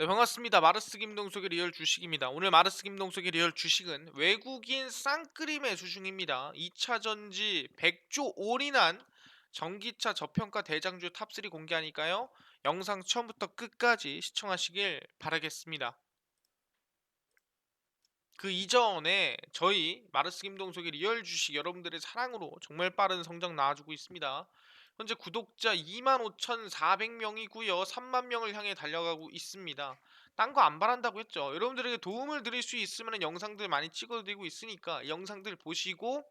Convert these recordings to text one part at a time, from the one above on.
네, 반갑습니다. 마르스 김동석의 리얼 주식입니다. 오늘 마르스 김동석의 리얼 주식은 외국인 쌍끌림의 주중입니다. 2차 전지 100조 올인한 전기차 저평가 대장주 탑3 공개하니까요. 영상 처음부터 끝까지 시청하시길 바라겠습니다. 그 이전에 저희 마르스 김동석의 리얼 주식 여러분들의 사랑으로 정말 빠른 성장 나와주고 있습니다. 현재 구독자 25,400명이고요. 3만 명을 향해 달려가고 있습니다. 딴 거 안 바란다고 했죠. 여러분들에게 도움을 드릴 수 있으면 영상들 많이 찍어드리고 있으니까 이 영상들 보시고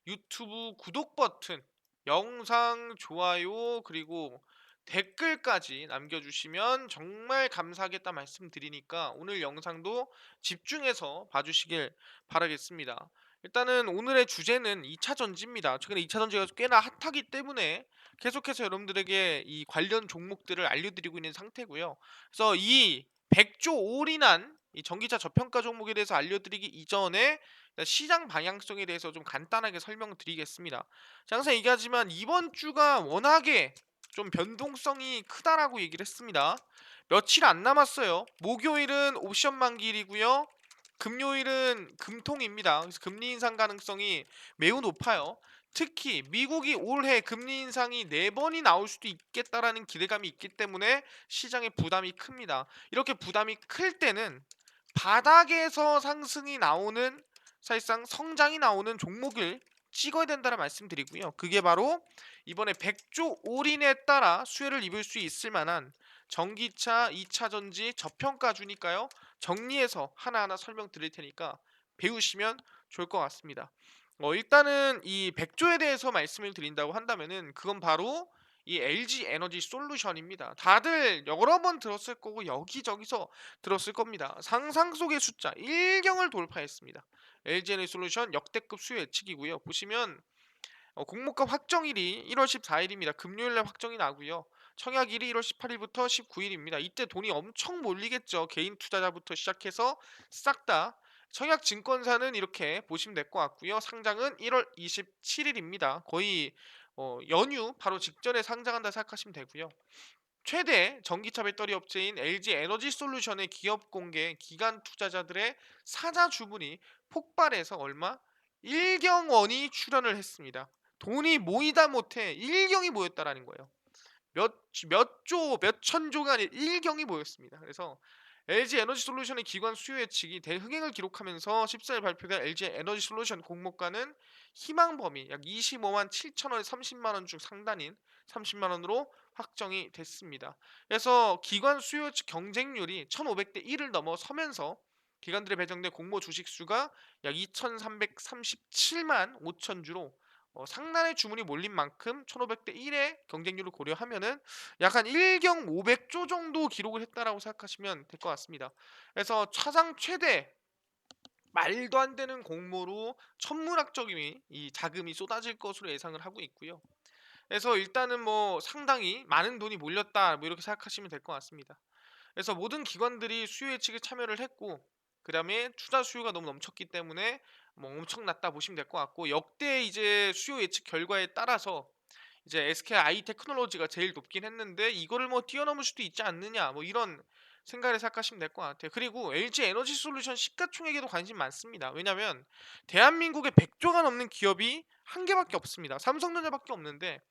유튜브 구독 버튼, 영상 좋아요, 그리고 댓글까지 남겨주시면 정말 감사하겠다 말씀드리니까 오늘 영상도 집중해서 봐주시길 바라겠습니다. 일단은 오늘의 주제는 2차 전지입니다. 최근에 2차 전지가 꽤나 핫하기 때문에 계속해서 여러분들에게 이 관련 종목들을 알려드리고 있는 상태고요. 그래서 이 100조 올인한 이 전기차 저평가 종목에 대해서 알려드리기 이전에 시장 방향성에 대해서 좀 간단하게 설명드리겠습니다. 항상 얘기하지만 이번 주가 워낙에 좀 변동성이 크다라고 얘기를 했습니다. 며칠 안 남았어요. 목요일은 옵션 만기일이고요. 금요일은 금통입니다. 그래서 금리 인상 가능성이 매우 높아요. 특히 미국이 올해 금리 인상이 4번이 나올 수도 있겠다라는 기대감이 있기 때문에 시장의 부담이 큽니다. 이렇게 부담이 클 때는 바닥에서 상승이 나오는, 사실상 성장이 나오는 종목을 찍어야 된다는 말씀드리고요. 그게 바로 이번에 100조 올인에 따라 수혜를 입을 수 있을 만한 전기차 2차 전지 저평가주니까요. 정리해서 하나하나 설명드릴 테니까 배우시면 좋을 것 같습니다. 일단은 이 100조에 대해서 말씀을 드린다고 한다면은 그건 바로 이 LG 에너지 솔루션입니다. 다들 여러 번 들었을 거고 여기저기서 들었을 겁니다. 상상 속의 숫자 1경을 돌파했습니다. LG 에너지 솔루션 역대급 수요 예측이고요. 보시면 공모가 확정일이 1월 14일입니다. 금요일날 확정이 나고요. 청약일이 1월 18일부터 19일입니다. 이때 돈이 엄청 몰리겠죠. 개인 투자자부터 시작해서 싹 다. 청약증권사는 이렇게 보시면 될 것 같고요. 상장은 1월 27일입니다. 거의 연휴 바로 직전에 상장한다 생각하시면 되고요. 최대 전기차 배터리 업체인 LG 에너지 솔루션의 기업 공개 기관 투자자들의 사자 주문이 폭발해서 얼마? 1경원이 출연을 했습니다. 돈이 모이다 못해 1경이 모였다라는 거예요. 몇 조, 몇 천조가 아닌 1경이 모였습니다. 그래서 LG 에너지 솔루션의 기관 수요 예측이 대흥행을 기록하면서 14일 발표된 LG 에너지 솔루션 공모가는 희망 범위 약 25만 7천원 30만 원 중 상단인 30만 원으로 확정이 됐습니다. 그래서 기관 수요 예측 경쟁률이 1,500대 1을 넘어서면서 기관들에 배정된 공모 주식 수가 약 2,337만 5천 주로 상단의 주문이 몰린 만큼 1,500대 1의 경쟁률을 고려하면은 약간 1경 500조 정도 기록을 했다라고 생각하시면 될 것 같습니다. 그래서 차상 최대 말도 안 되는 공모로 천문학적인 이 자금이 쏟아질 것으로 예상을 하고 있고요. 그래서 일단은 뭐 상당히 많은 돈이 몰렸다 뭐 이렇게 생각하시면 될 것 같습니다. 그래서 모든 기관들이 수요 예측에 참여를 했고 그다음에 투자 수요가 너무 넘쳤기 때문에 뭐 엄청났다 보시면 될 것 같고 역대 이제 수요 예측 결과에 따라서 이제 SKI 테크놀로지가 제일 높긴 했는데 이거를 뭐 뛰어넘을 수도 있지 않느냐 뭐 이런 생각을 생각하시면 될 것 같아요. 그리고 LG 에너지 솔루션 시가총액에도 관심 많습니다. 왜냐면 대한민국에 100조가 넘는 기업이 한 개밖에 없습니다. 삼성전자밖에 없는데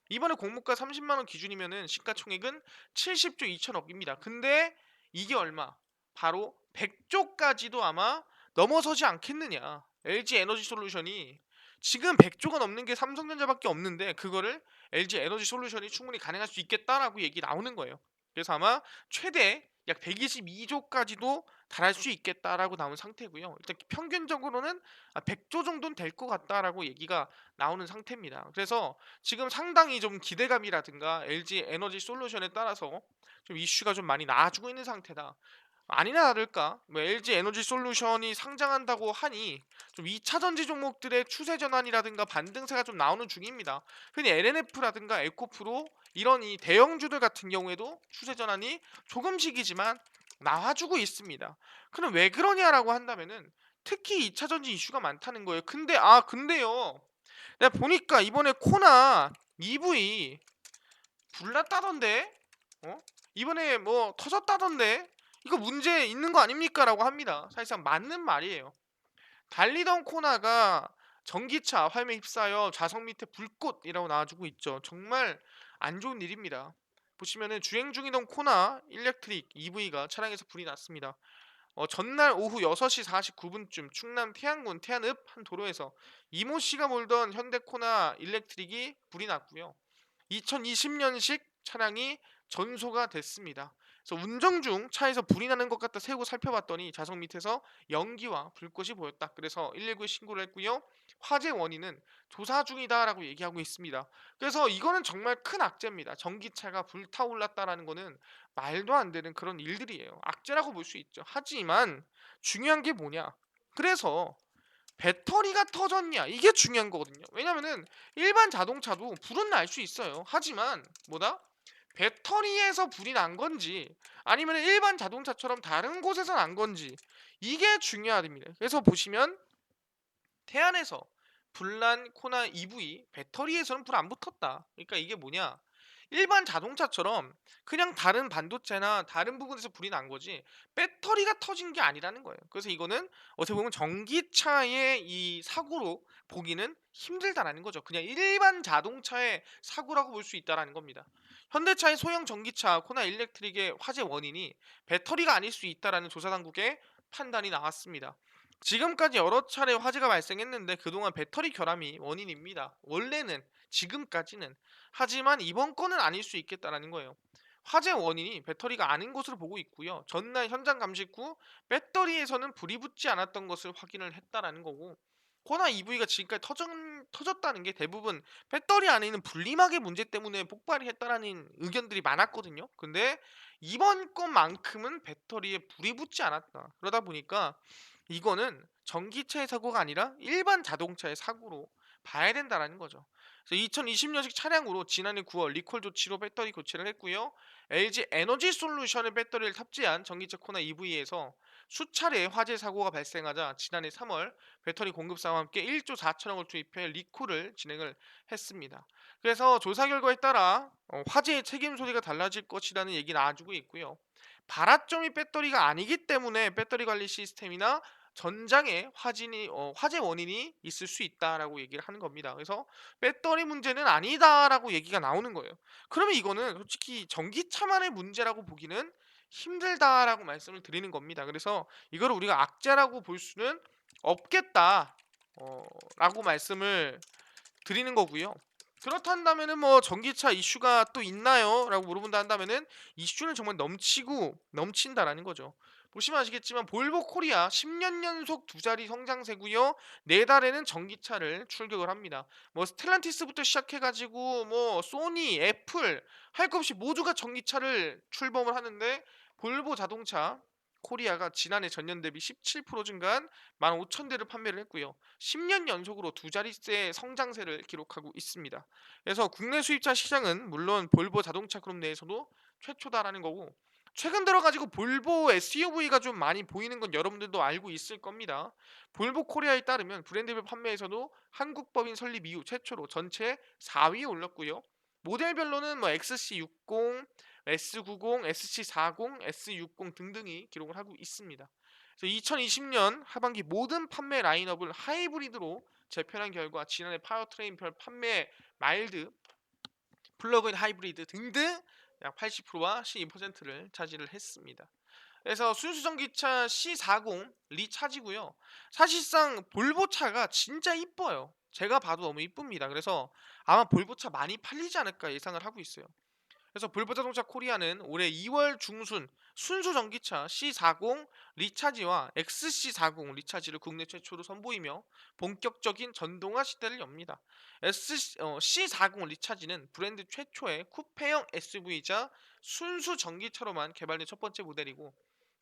이번에 공모가 30만 원 기준이면은 시가총액은 70조 2천억입니다. 근데 이게 얼마? 바로 100조까지도 아마 넘어서지 않겠느냐. LG 에너지 솔루션이 지금 100조가 넘는 게 삼성전자밖에 없는데 그거를 LG 에너지 솔루션이 충분히 가능할 수 있겠다라고 얘기 나오는 거예요. 그래서 아마 최대 약 122조까지도 달할 수 있겠다라고 나온 상태고요. 일단 평균적으로는 100조 정도는 될 것 같다라고 얘기가 나오는 상태입니다. 그래서 지금 상당히 좀 기대감이라든가 LG 에너지 솔루션에 따라서 좀 이슈가 좀 많이 나아지고 있는 상태다. 아니나 다를까 뭐 LG 에너지 솔루션이 상장한다고 하니 좀 2차 전지 종목들의 추세 전환이라든가 반등세가 좀 나오는 중입니다. 흔히 LNF라든가 에코프로 이런 이 대형주들 같은 경우에도 추세 전환이 조금씩이지만 나와주고 있습니다. 그럼 왜 그러냐라고 한다면은 특히 2차 전지 이슈가 많다는 거예요. 근데요. 내가 보니까 이번에 코나 EV 불났다던데? 어? 이번에 뭐 터졌다던데? 이거 문제 있는 거 아닙니까라고 합니다. 사실상 맞는 말이에요. 달리던 코나가 전기차 화염에 휩싸여 좌석 밑에 불꽃이라고 나와주고 있죠. 정말 안 좋은 일입니다. 보시면은 주행 중이던 코나 일렉트릭 EV가 차량에서 불이 났습니다. 전날 오후 6시 49분쯤 충남 태안군 태안읍 한 도로에서 이모 씨가 몰던 현대 코나 일렉트릭이 불이 났고요. 2020년식 차량이 전소가 됐습니다. 그래서 운전 중 차에서 불이 나는 것 같다 세우고 살펴봤더니 좌석 밑에서 연기와 불꽃이 보였다. 그래서 119에 신고를 했고요. 화재 원인은 조사 중이다라고 얘기하고 있습니다. 그래서 이거는 정말 큰 악재입니다. 전기차가 불타올랐다라는 거는 말도 안 되는 그런 일들이에요. 악재라고 볼 수 있죠. 하지만 중요한 게 뭐냐? 그래서 배터리가 터졌냐 이게 중요한 거거든요. 왜냐면은 일반 자동차도 불은 날 수 있어요. 하지만 뭐다? 배터리에서 불이 난 건지 아니면 일반 자동차처럼 다른 곳에서 난 건지 이게 중요합니다. 그래서 보시면 태안에서 불난 코나 EV 배터리에서는 불 안 붙었다. 그러니까 이게 뭐냐? 일반 자동차처럼 그냥 다른 반도체나 다른 부분에서 불이 난 거지 배터리가 터진 게 아니라는 거예요. 그래서 이거는 어떻게 보면 전기차의 이 사고로 보기는 힘들다라는 거죠. 그냥 일반 자동차의 사고라고 볼 수 있다라는 겁니다. 현대차의 소형 전기차 코나 일렉트릭의 화재 원인이 배터리가 아닐 수 있다라는 조사 당국의 판단이 나왔습니다. 지금까지 여러 차례 화재가 발생했는데 그동안 배터리 결함이 원인입니다. 원래는 지금까지는 하지만 이번 건은 아닐 수 있겠다라는 거예요. 화재 원인이 배터리가 아닌 것으로 보고 있고요. 전날 현장 감식 후 배터리에서는 불이 붙지 않았던 것을 확인을 했다라는 거고 코나 EV가 지금까지 터졌다는 게 대부분 배터리 안에 있는 분리막의 문제 때문에 폭발이 했다라는 의견들이 많았거든요. 근데 이번 건만큼은 배터리에 불이 붙지 않았다. 그러다 보니까 이거는 전기차의 사고가 아니라 일반 자동차의 사고로 봐야 된다라는 거죠. 그래서 2020년식 차량으로 지난해 9월 리콜 조치로 배터리 교체를 했고요. LG 에너지 솔루션의 배터리를 탑재한 전기차 코나 EV에서 수차례 화재 사고가 발생하자 지난해 3월 배터리 공급사와 함께 1조 4천억을 투입해 리콜을 진행을 했습니다. 그래서 조사 결과에 따라 화재의 책임 소재가 달라질 것이라는 얘기 나와주고 있고요. 발화점이 배터리가 아니기 때문에 배터리 관리 시스템이나 전장에 화재 원인이 있을 수 있다라고 얘기를 하는 겁니다. 그래서 배터리 문제는 아니다라고 얘기가 나오는 거예요. 그러면 이거는 솔직히 전기차만의 문제라고 보기는 힘들다라고 말씀을 드리는 겁니다. 그래서 이거를 우리가 악재라고 볼 수는 없겠다. 라고 말씀을 드리는 거고요. 그렇다면은 뭐 전기차 이슈가 또 있나요? 라고 물어본다 한다면은 이슈는 정말 넘치고 넘친다라는 거죠. 보시면 아시겠지만 볼보 코리아 10년 연속 두 자리 성장세고요. 내달에는 전기차를 출격을 합니다. 뭐 스텔란티스부터 시작해가지고 뭐 소니, 애플 할 것 없이 모두가 전기차를 출범을 하는데 볼보 자동차 코리아가 지난해 전년 대비 17% 증가한 15,000대를 판매를 했고요. 10년 연속으로 두 자릿수의 성장세를 기록하고 있습니다. 그래서 국내 수입차 시장은 물론 볼보 자동차 그룹 내에서도 최초다라는 거고 최근 들어가지고 볼보 SUV가 좀 많이 보이는 건 여러분들도 알고 있을 겁니다. 볼보 코리아에 따르면 브랜드별 판매에서도 한국 법인 설립 이후 최초로 전체 4위에 올랐고요. 모델별로는 뭐 XC60, S90, SC40, S60 등등이 기록을 하고 있습니다. 2020년 하반기 모든 판매 라인업을 하이브리드로 재편한 결과 지난해 파워트레인별 판매 마일드, 플러그인 하이브리드 등등 약 80%와 12%를 차지를 했습니다. 그래서 순수 전기차 C40 리차지고요. 사실상 볼보차가 진짜 이뻐요. 제가 봐도 너무 이쁩니다. 그래서 아마 볼보차 많이 팔리지 않을까 예상을 하고 있어요. 그래서 볼보자동차 코리아는 올해 2월 중순 순수 전기차 C40 리차지와 XC40 리차지를 국내 최초로 선보이며 본격적인 전동화 시대를 엽니다. C40 리차지는 브랜드 최초의 쿠페형 SUV이자 순수 전기차로만 개발된 첫 번째 모델이고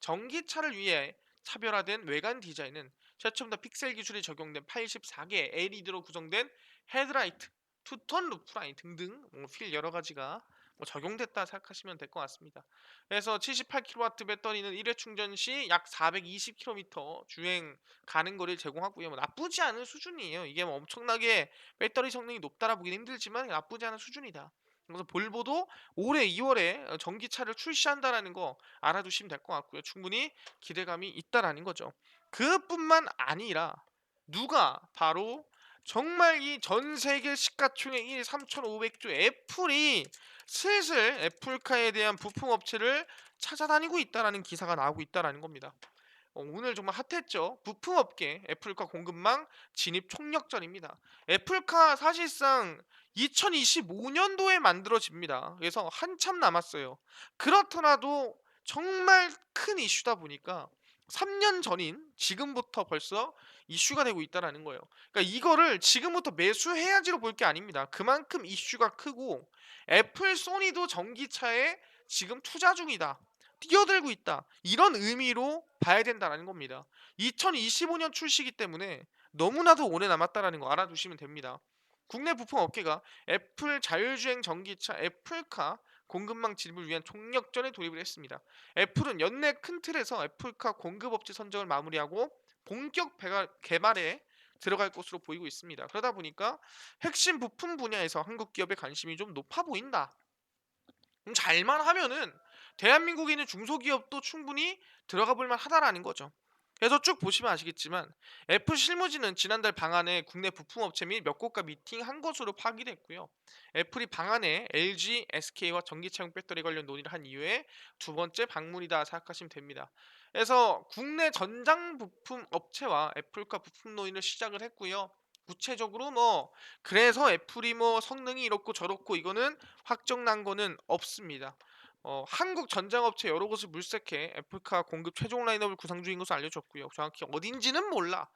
전기차를 위해 차별화된 외관 디자인은 최첨단 픽셀 기술이 적용된 84개 LED로 구성된 헤드라이트, 투톤 루프라인 등등 필 여러 가지가 적용됐다 생각하시면 될 것 같습니다. 그래서 78kW 배터리는 1회 충전 시 약 420km 주행 가는 거리를 제공하고요. 뭐 나쁘지 않은 수준이에요. 이게 뭐 엄청나게 배터리 성능이 높다라 보기는 힘들지만 나쁘지 않은 수준이다. 그래서 볼보도 올해 2월에 전기차를 출시한다라는 거 알아두시면 될 것 같고요. 충분히 기대감이 있다라는 거죠. 그뿐만 아니라 누가 바로 정말 이 전 세계 시가총액 1위 3,500조 애플이 슬슬 애플카에 대한 부품 업체를 찾아다니고 있다라는 기사가 나오고 있다라는 겁니다. 오늘 정말 핫했죠. 부품업계 애플카 공급망 진입 총력전입니다. 애플카 사실상 2025년도에 만들어집니다. 그래서 한참 남았어요. 그렇더라도 정말 큰 이슈다 보니까 3년 전인 지금부터 벌써 이슈가 되고 있다라는 거예요. 그러니까 이거를 지금부터 매수해야지로 볼 게 아닙니다. 그만큼 이슈가 크고 애플, 소니도 전기차에 지금 투자 중이다. 뛰어들고 있다. 이런 의미로 봐야 된다는 겁니다. 2025년 출시기 때문에 너무나도 오래 남았다라는 거 알아두시면 됩니다. 국내 부품 업계가 애플 자율주행 전기차 애플카 공급망 진입을 위한 총력전에 돌입을 했습니다. 애플은 연내 큰 틀에서 애플카 공급업체 선정을 마무리하고 본격 개발에 들어갈 것으로 보이고 있습니다. 그러다 보니까 핵심 부품 분야에서 한국 기업의 관심이 좀 높아 보인다. 잘만 하면은 대한민국에 있는 중소기업도 충분히 들어가 볼 만하다라는 거죠. 그래서 쭉 보시면 아시겠지만 애플 실무진은 지난달 방한에 국내 부품업체 및 몇 곳과 미팅한 것으로 파악됐고요. 애플이 방한에 LG, SK와 전기차용 배터리 관련 논의를 한 이후에 두 번째 방문이다 생각하시면 됩니다. 그래서 국내 전장 부품 업체와 애플과 부품 논의를 시작을 했고요. 구체적으로 뭐 그래서 애플이 뭐 성능이 이렇고 저렇고 이거는 확정난 거는 없습니다. 한국 전장업체 여러 곳을 물색해 애플카 공급 최종 라인업을 구상 중인 것으로 알려졌고요. 정확히 어딘지는 몰라.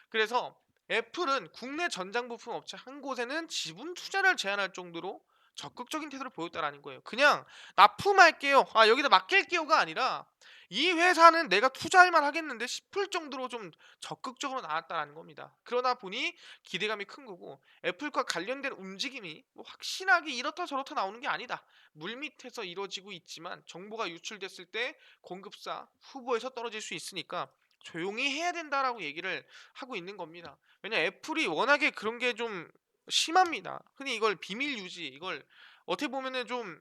그래서 애플은 국내 전장 부품 업체 한 곳에는 지분 투자를 제한할 정도로 적극적인 태도를 보였다라는 거예요. 그냥 납품할게요. 아 여기다 맡길게요가 아니라 이 회사는 내가 투자할 만 하겠는데 싶을 정도로 좀 적극적으로 나왔다라는 겁니다. 그러다 보니 기대감이 큰 거고 애플과 관련된 움직임이 뭐 확실하게 이렇다 저렇다 나오는 게 아니다. 물밑에서 이루어지고 있지만 정보가 유출됐을 때 공급사 후보에서 떨어질 수 있으니까 조용히 해야 된다라고 얘기를 하고 있는 겁니다. 왜냐 애플이 워낙에 그런 게 좀 심합니다. 흔히 이걸 비밀 유지, 이걸 어떻게 보면은 좀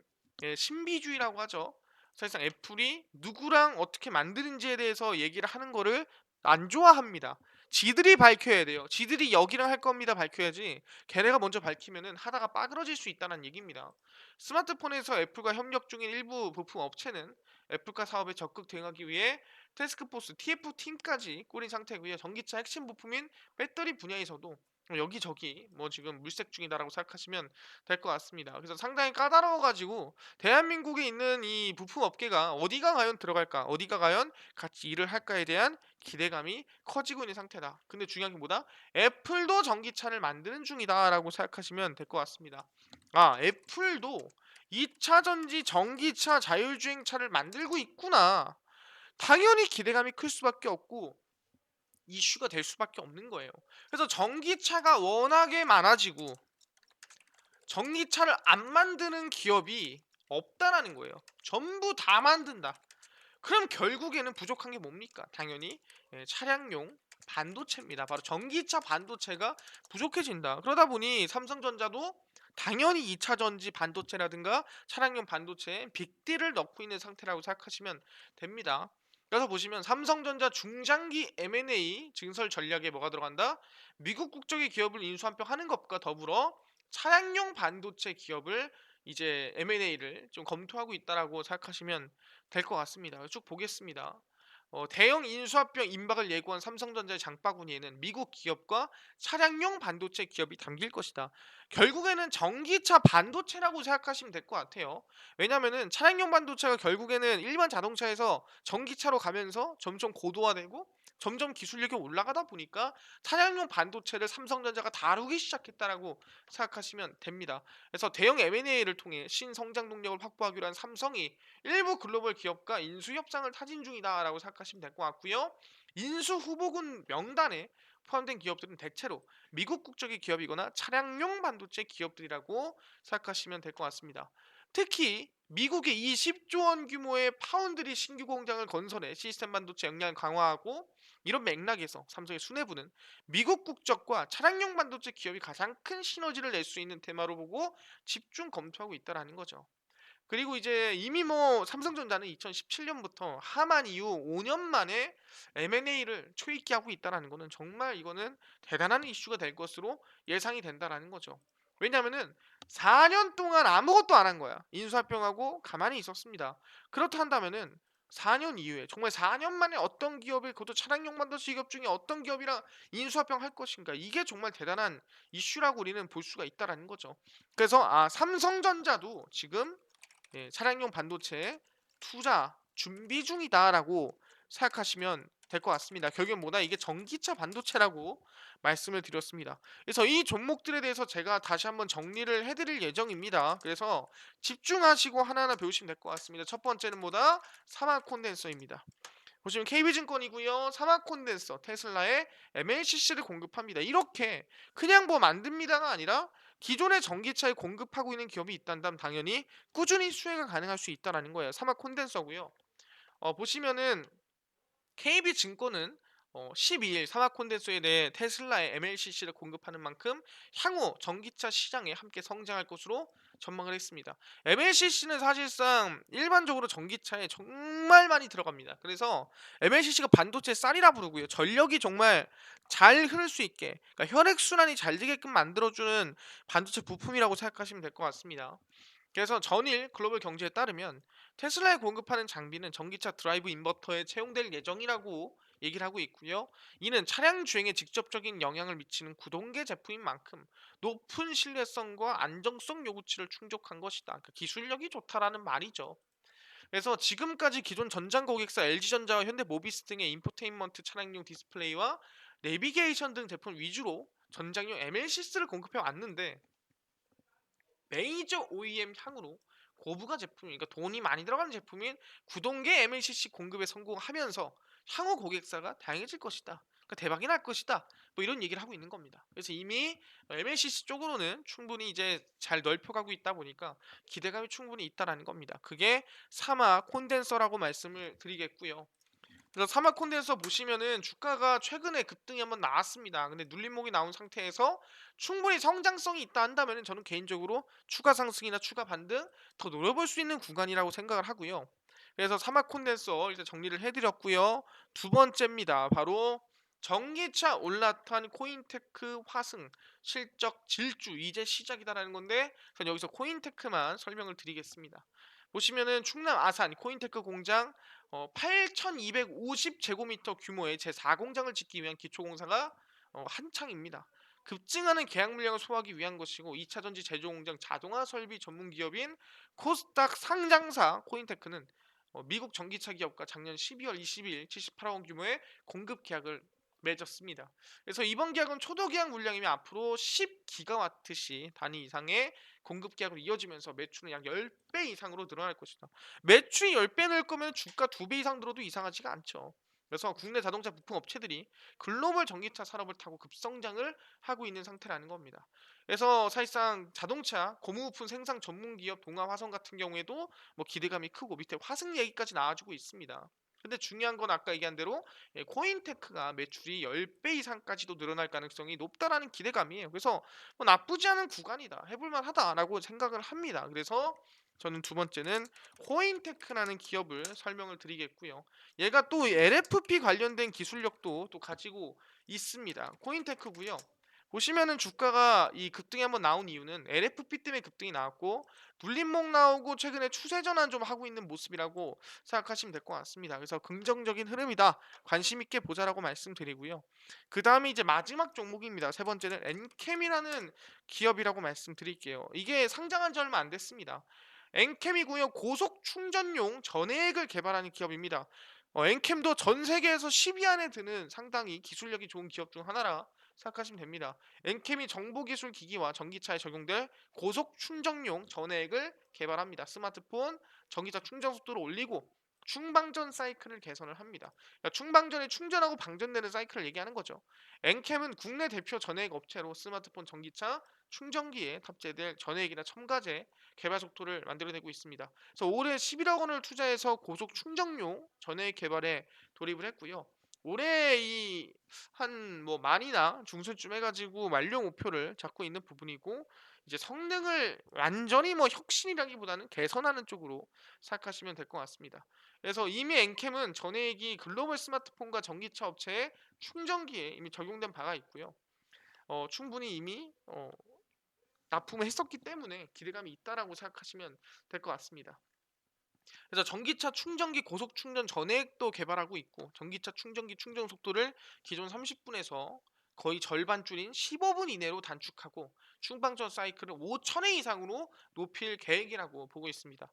신비주의라고 하죠. 사실상 애플이 누구랑 어떻게 만드는지에 대해서 얘기를 하는 거를 안 좋아합니다. 지들이 밝혀야 돼요. 지들이 여기랑 할 겁니다. 밝혀야지. 걔네가 먼저 밝히면은 하다가 빠그러질 수 있다는 얘기입니다. 스마트폰에서 애플과 협력 중인 일부 부품 업체는 애플카 사업에 적극 대응하기 위해 태스크포스 TF팀까지 꾸린 상태고요. 전기차 핵심 부품인 배터리 분야에서도 여기저기 뭐 지금 물색 중이다라고 생각하시면 될 것 같습니다. 그래서 상당히 까다로워가지고 대한민국에 있는 이 부품 업계가 어디가 과연 들어갈까, 어디가 과연 같이 일을 할까에 대한 기대감이 커지고 있는 상태다. 근데 중요한 게 뭐다? 애플도 전기차를 만드는 중이다라고 생각하시면 될 것 같습니다. 아, 애플도 2차 전지 전기차 자율주행차를 만들고 있구나. 당연히 기대감이 클 수밖에 없고 이슈가 될 수밖에 없는 거예요. 그래서 전기차가 워낙에 많아지고 전기차를 안 만드는 기업이 없다라는 거예요. 전부 다 만든다. 그럼 결국에는 부족한 게 뭡니까? 당연히 차량용 반도체입니다. 바로 전기차 반도체가 부족해진다. 그러다 보니 삼성전자도 당연히 2차 전지 반도체라든가 차량용 반도체에 빅딜을 넣고 있는 상태라고 생각하시면 됩니다. 그래서 보시면 삼성전자 중장기 M&A 증설 전략에 뭐가 들어간다? 미국 국적의 기업을 인수한병 하는 것과 더불어 차량용 반도체 기업을 이제 M&A를 좀 검토하고 있다라고 생각하시면 될 것 같습니다. 쭉 보겠습니다. 대형 인수합병 임박을 예고한 삼성전자의 장바구니에는 미국 기업과 차량용 반도체 기업이 담길 것이다. 결국에는 전기차 반도체라고 생각하시면 될 것 같아요. 왜냐면은 차량용 반도체가 결국에는 일반 자동차에서 전기차로 가면서 점점 고도화되고 점점 기술력이 올라가다 보니까 차량용 반도체를 삼성전자가 다루기 시작했다라고 생각하시면 됩니다. 그래서 대형 M&A를 통해 신성장 동력을 확보하기로 한 삼성이 일부 글로벌 기업과 인수 협상을 타진 중이다라고 생각하시면 될 것 같고요. 인수 후보군 명단에 포함된 기업들은 대체로 미국 국적의 기업이거나 차량용 반도체 기업들이라고 생각하시면 될 것 같습니다. 특히 미국의 20조 원 규모의 파운드리 신규 공장을 건설해 시스템 반도체 역량을 강화하고 이런 맥락에서 삼성의 수뇌부는 미국 국적과 차량용 반도체 기업이 가장 큰 시너지를 낼 수 있는 테마로 보고 집중 검토하고 있다라는 거죠. 그리고 이제 이미 뭐 삼성전자는 2017년부터 하만 이후 5년 만에 M&A를 초입기 하고 있다라는 거는 정말 이거는 대단한 이슈가 될 것으로 예상이 된다라는 거죠. 왜냐면은 4년 동안 아무것도 안 한 거야. 인수합병하고 가만히 있었습니다. 그렇다 한다면은 4년 이후에 정말 4년 만에 어떤 기업을, 그것도 차량용 반도체 기업 중에 어떤 기업이랑 인수합병 할 것인가, 이게 정말 대단한 이슈라고 우리는 볼 수가 있다라는 거죠. 그래서 삼성전자도 지금 차량용 반도체 투자 준비 중이다라고 생각하시면 될 것 같습니다. 결국엔 뭐다, 이게 전기차 반도체라고 말씀을 드렸습니다. 그래서 이 종목들에 대해서 제가 다시 한번 정리를 해드릴 예정입니다. 그래서 집중하시고 하나하나 배우시면 될 것 같습니다. 첫 번째는 뭐다? 사막 콘덴서입니다. 보시면 KB증권이고요. 사막 콘덴서 테슬라에 MLCC를 공급합니다. 이렇게 그냥 뭐 만듭니다가 아니라 기존의 전기차에 공급하고 있는 기업이 있다면 당연히 꾸준히 수혜가 가능할 수 있다라는 거예요. 사막 콘덴서고요. 보시면은 KB증권은 12일 사막 콘덴서에 대해 테슬라의 MLCC를 공급하는 만큼 향후 전기차 시장에 함께 성장할 것으로 전망을 했습니다. MLCC는 사실상 일반적으로 전기차에 정말 많이 들어갑니다. 그래서 MLCC가 반도체 쌀이라 부르고요. 전력이 정말 잘 흐를 수 있게, 그러니까 혈액 순환이 잘 되게끔 만들어주는 반도체 부품이라고 생각하시면 될 것 같습니다. 그래서 전일 글로벌 경제에 따르면 테슬라에 공급하는 장비는 전기차 드라이브 인버터에 채용될 예정이라고 얘기를 하고 있고요. 이는 차량 주행에 직접적인 영향을 미치는 구동계 제품인 만큼 높은 신뢰성과 안정성 요구치를 충족한 것이다. 그러니까 기술력이 좋다라는 말이죠. 그래서 지금까지 기존 전장 고객사 LG전자와 현대모비스 등의 인포테인먼트 차량용 디스플레이와 내비게이션 등 제품 위주로 전장용 MLCS를 공급해 왔는데, 메이저 OEM 향으로 고부가 제품, 그러니까 돈이 많이 들어가는 제품인 구동계 MLCC 공급에 성공하면서 향후 고객사가 다양해질 것이다. 그러니까 대박이 날 것이다. 뭐 이런 얘기를 하고 있는 겁니다. 그래서 이미 MLCC 쪽으로는 충분히 이제 잘 넓혀가고 있다 보니까 기대감이 충분히 있다라는 겁니다. 그게 사마 콘덴서라고 말씀을 드리겠고요. 그래서 사막 콘덴서 보시면은 주가가 최근에 급등이 한번 나왔습니다. 근데 눌림목이 나온 상태에서 충분히 성장성이 있다 한다면은 저는 개인적으로 추가 상승이나 추가 반등 더 노려볼 수 있는 구간이라고 생각을 하고요. 그래서 사막 콘덴서 일단 정리를 해드렸고요. 두 번째입니다. 바로 전기차 올라탄 코인테크 화승 실적 질주 이제 시작이다라는 건데, 전 여기서 코인테크만 설명을 드리겠습니다. 보시면은 충남 아산 코인테크 공장 8,250제곱미터 규모의 제4공장을 짓기 위한 기초공사가 한창입니다. 급증하는 계약 물량을 소화하기 위한 것이고, 2차 전지 제조 공장 자동화 설비 전문 기업인 코스닥 상장사 코인테크는 미국 전기차 기업과 작년 12월 22일 78억 원 규모의 공급 계약을 맺었습니다. 그래서 이번 계약은 초도 계약 물량이면 앞으로 10기가와트시 단위 이상의 공급 계약으로 이어지면서 매출은 약 10배 이상으로 늘어날 것이다. 매출이 10배 늘 거면 주가 2배 이상 들어도 이상하지가 않죠. 그래서 국내 자동차 부품 업체들이 글로벌 전기차 산업을 타고 급성장을 하고 있는 상태라는 겁니다. 그래서 사실상 자동차 고무부품 생산 전문 기업 동아화성 같은 경우에도 뭐 기대감이 크고 밑에 화승 얘기까지 나와주고 있습니다. 근데 중요한 건 아까 얘기한 대로 코인테크가 매출이 10배 이상까지도 늘어날 가능성이 높다라는 기대감이에요. 그래서 뭐 나쁘지 않은 구간이다, 해볼만 하다라고 생각을 합니다. 그래서 저는 두 번째는 코인테크라는 기업을 설명을 드리겠고요. 얘가 또 LFP 관련된 기술력도 또 가지고 있습니다. 코인테크고요. 보시면은 주가가 이 급등이 한번 나온 이유는 LFP 때문에 급등이 나왔고, 눌림목 나오고 최근에 추세 전환 좀 하고 있는 모습이라고 생각하시면 될 것 같습니다. 그래서 긍정적인 흐름이다, 관심 있게 보자라고 말씀드리고요. 그 다음에 이제 마지막 종목입니다. 세 번째는 엔캠이라는 기업이라고 말씀드릴게요. 이게 상장한 지 얼마 안 됐습니다. 엔캠이고요. 고속 충전용 전해액을 개발하는 기업입니다. 엔캠도 전 세계에서 10위 안에 드는 상당히 기술력이 좋은 기업 중 하나라 생각하시면 됩니다. 엔캠이 정보기술 기기와 전기차에 적용될 고속 충전용 전해액을 개발합니다. 스마트폰, 전기차 충전 속도를 올리고 충방전 사이클을 개선을 합니다. 그러니까 충방전에 충전하고 방전되는 사이클을 얘기하는 거죠. 엔캠은 국내 대표 전해액 업체로 스마트폰, 전기차, 충전기에 탑재될 전해액이나 첨가제 개발 속도를 만들어내고 있습니다. 그래서 올해 11억 원을 투자해서 고속 충전용 전해액 개발에 돌입을 했고요. 올해 이 한 뭐 만이나 중순쯤 해가지고 만료 목표를 잡고 있는 부분이고, 이제 성능을 완전히 뭐 혁신이라기보다는 개선하는 쪽으로 생각하시면 될 것 같습니다. 그래서 이미 엔캠은 전액이 글로벌 스마트폰과 전기차 업체의 충전기에 이미 적용된 바가 있고요. 충분히 이미 납품을 했었기 때문에 기대감이 있다라고 생각하시면 될 것 같습니다. 그래서 전기차 충전기 고속 충전 전액도 개발하고 있고, 전기차 충전기 충전 속도를 기존 30분에서 거의 절반 줄인 15분 이내로 단축하고, 충방전 사이클을 5,000회 이상으로 높일 계획이라고 보고 있습니다.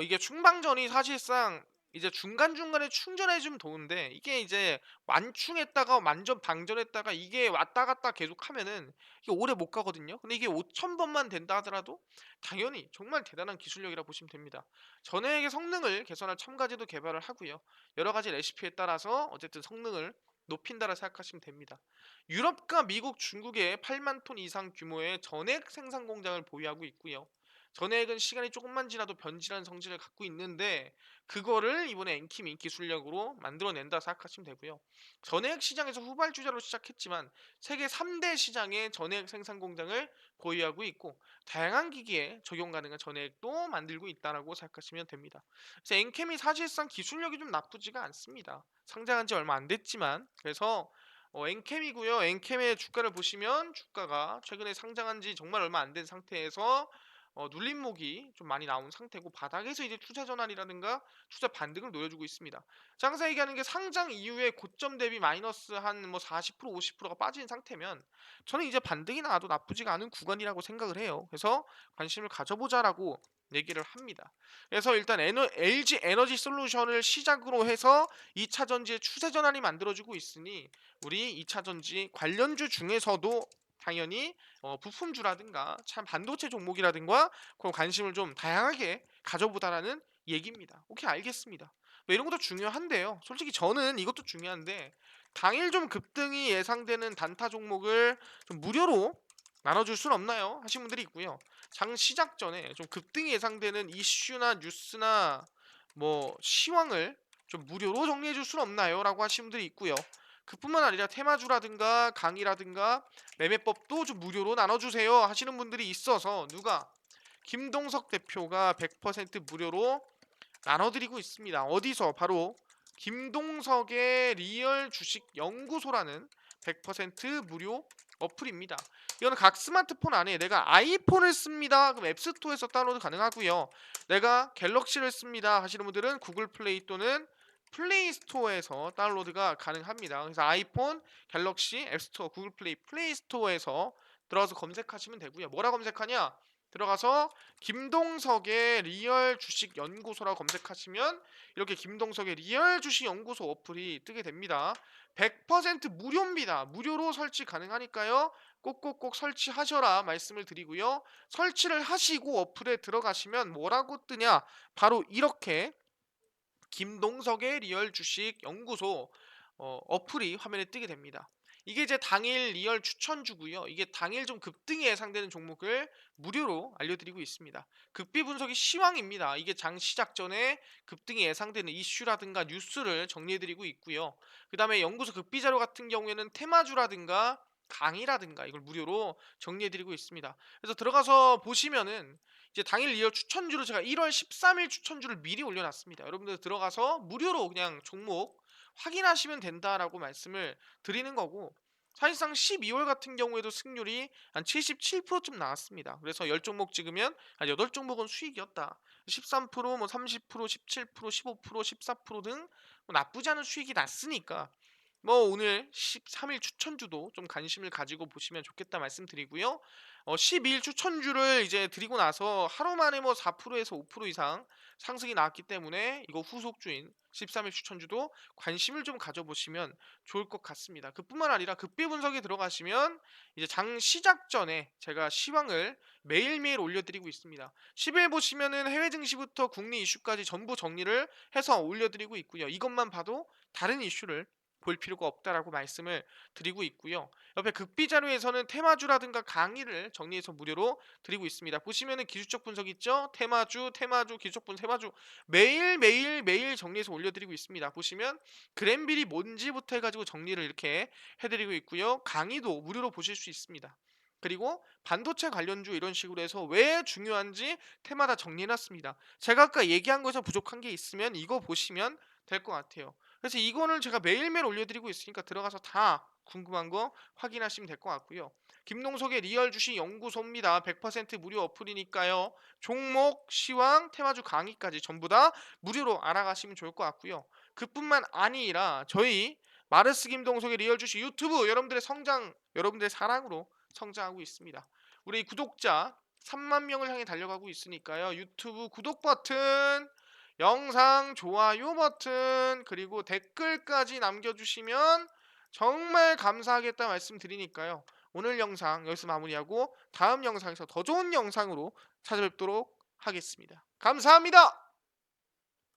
이게 충방전이 사실상 이제 중간중간에 충전해 주면 좋은데, 이게 이제 완충했다가 완전 방전했다가 이게 왔다 갔다 계속 하면은 이게 오래 못 가거든요. 근데 이게 5,000번만 된다 하더라도 당연히 정말 대단한 기술력이라 보시면 됩니다. 전해액의 성능을 개선할 첨가제도 개발을 하고요. 여러 가지 레시피에 따라서 어쨌든 성능을 높인다라 생각하시면 됩니다. 유럽과 미국, 중국에 8만 톤 이상 규모의 전액 생산 공장을 보유하고 있고요. 전액은 시간이 조금만 지나도 변질한 성질을 갖고 있는데, 그거를 이번에 엔킴이 기술력으로 만들어낸다 생각하시면 되고요. 전액 시장에서 후발주자로 시작했지만 세계 3대 시장의 전액 생산 공장을 보유하고 있고, 다양한 기기에 적용 가능한 전액도 만들고 있다라고 생각하시면 됩니다. 그래서 엔캠이 사실상 기술력이 좀 나쁘지가 않습니다. 상장한 지 얼마 안 됐지만. 그래서 엔캠이고요. 엔캠의 주가를 보시면 주가가 최근에 상장한 지 정말 얼마 안 된 상태에서 눌림목이 좀 많이 나온 상태고, 바닥에서 이제 투자 전환이라든가 투자 반등을 노려주고 있습니다. 장사 얘기하는 게 상장 이후에 고점 대비 마이너스 한 뭐 40% 50%가 빠진 상태면 저는 이제 반등이 나와도 나쁘지가 않은 구간이라고 생각을 해요. 그래서 관심을 가져보자라고 얘기를 합니다. 그래서 일단 LG 에너지 솔루션을 시작으로 해서 2차 전지의 추세 전환이 만들어지고 있으니, 우리 2차 전지 관련주 중에서도 당연히 부품주라든가 참 반도체 종목이라든가 그런 관심을 좀 다양하게 가져보다라는 얘기입니다. 오케이, 알겠습니다. 뭐 이런 것도 중요한데요. 솔직히 저는 이것도 중요한데, 당일 좀 급등이 예상되는 단타 종목을 좀 무료로 나눠줄 순 없나요? 하신 분들이 있고요. 장 시작 전에 좀 급등이 예상되는 이슈나 뉴스나 뭐 시황을 좀 무료로 정리해줄 순 없나요? 라고 하신 분들이 있고요. 그뿐만 아니라 테마주라든가 강의라든가 매매법도 좀 무료로 나눠주세요 하시는 분들이 있어서, 누가 김동석 대표가 100% 무료로 나눠드리고 있습니다. 어디서? 바로 김동석의 리얼 주식 연구소라는 100% 무료 어플입니다. 이거는 각 스마트폰 안에, 내가 아이폰을 씁니다 그럼 앱스토어에서 다운로드 가능하고요. 내가 갤럭시를 씁니다 하시는 분들은 구글 플레이 또는 플레이 스토어에서 다운로드가 가능합니다. 그래서 아이폰, 갤럭시, 앱스토어, 구글 플레이, 플레이 스토어에서 들어가서 검색하시면 되고요. 뭐라 검색하냐? 들어가서 김동석의 리얼 주식 연구소라고 검색하시면 이렇게 김동석의 리얼 주식 연구소 어플이 뜨게 됩니다. 100% 무료입니다. 무료로 설치 가능하니까요. 꼭꼭꼭 설치하셔라 말씀을 드리고요. 설치를 하시고 어플에 들어가시면 뭐라고 뜨냐? 바로 이렇게 김동석의 리얼 주식 연구소 어플이 화면에 뜨게 됩니다. 이게 이제 당일 리얼 추천주고요. 이게 당일 좀 급등이 예상되는 종목을 무료로 알려드리고 있습니다. 급비 분석이 시황입니다. 이게 장 시작 전에 급등이 예상되는 이슈라든가 뉴스를 정리해드리고 있고요. 그 다음에 연구소 급비 자료 같은 경우에는 테마주라든가 강의라든가 이걸 무료로 정리해드리고 있습니다. 그래서 들어가서 보시면은 이제 당일 리얼 추천주로 제가 1월 13일 추천주를 미리 올려놨습니다. 여러분들 들어가서 무료로 그냥 종목 확인하시면 된다라고 말씀을 드리는 거고, 사실상 12월 같은 경우에도 승률이 한 77%쯤 나왔습니다. 그래서 10종목 찍으면 한 8종목은 수익이었다. 13%, 뭐 30%, 17%, 15%, 14%등 나쁘지 않은 수익이 났으니까 뭐 오늘 13일 추천주도 좀 관심을 가지고 보시면 좋겠다 말씀드리고요. 12일 추천주를 이제 드리고 나서 하루 만에 뭐 4%에서 5% 이상 상승이 나왔기 때문에 이거 후속주인 13일 추천주도 관심을 좀 가져보시면 좋을 것 같습니다. 그뿐만 아니라 급비 분석에 들어가시면 이제 장 시작 전에 제가 시황을 매일매일 올려드리고 있습니다. 10일 보시면은 해외 증시부터 국내 이슈까지 전부 정리를 해서 올려드리고 있고요. 이것만 봐도 다른 이슈를 볼 필요가 없다라고 말씀을 드리고 있고요. 옆에 극비 자료에서는 테마주라든가 강의를 정리해서 무료로 드리고 있습니다. 보시면은 기술적 분석 있죠? 테마주, 기술적 분석 테마주 매일 정리해서 올려드리고 있습니다. 보시면 그랜빌이 뭔지부터 해가지고 정리를 이렇게 해드리고 있고요. 강의도 무료로 보실 수 있습니다. 그리고 반도체 관련주 이런 식으로 해서 왜 중요한지 테마다 정리해놨습니다. 제가 아까 얘기한 거에서 부족한 게 있으면 이거 보시면 될 것 같아요. 그래서 이거는 제가 매일매일 올려드리고 있으니까 들어가서 다 궁금한 거 확인하시면 될 것 같고요. 김동석의 리얼 주식 연구소입니다. 100% 무료 어플이니까요. 종목, 시황, 테마주 강의까지 전부 다 무료로 알아가시면 좋을 것 같고요. 그뿐만 아니라 저희 마르스 김동석의 리얼 주식 유튜브 여러분들의 성장, 여러분들의 사랑으로 성장하고 있습니다. 우리 구독자 3만 명을 향해 달려가고 있으니까요. 유튜브 구독 버튼, 영상 좋아요 버튼, 그리고 댓글까지 남겨주시면 정말 감사하겠다 말씀드리니까요. 오늘 영상 여기서 마무리하고 다음 영상에서 더 좋은 영상으로 찾아뵙도록 하겠습니다. 감사합니다.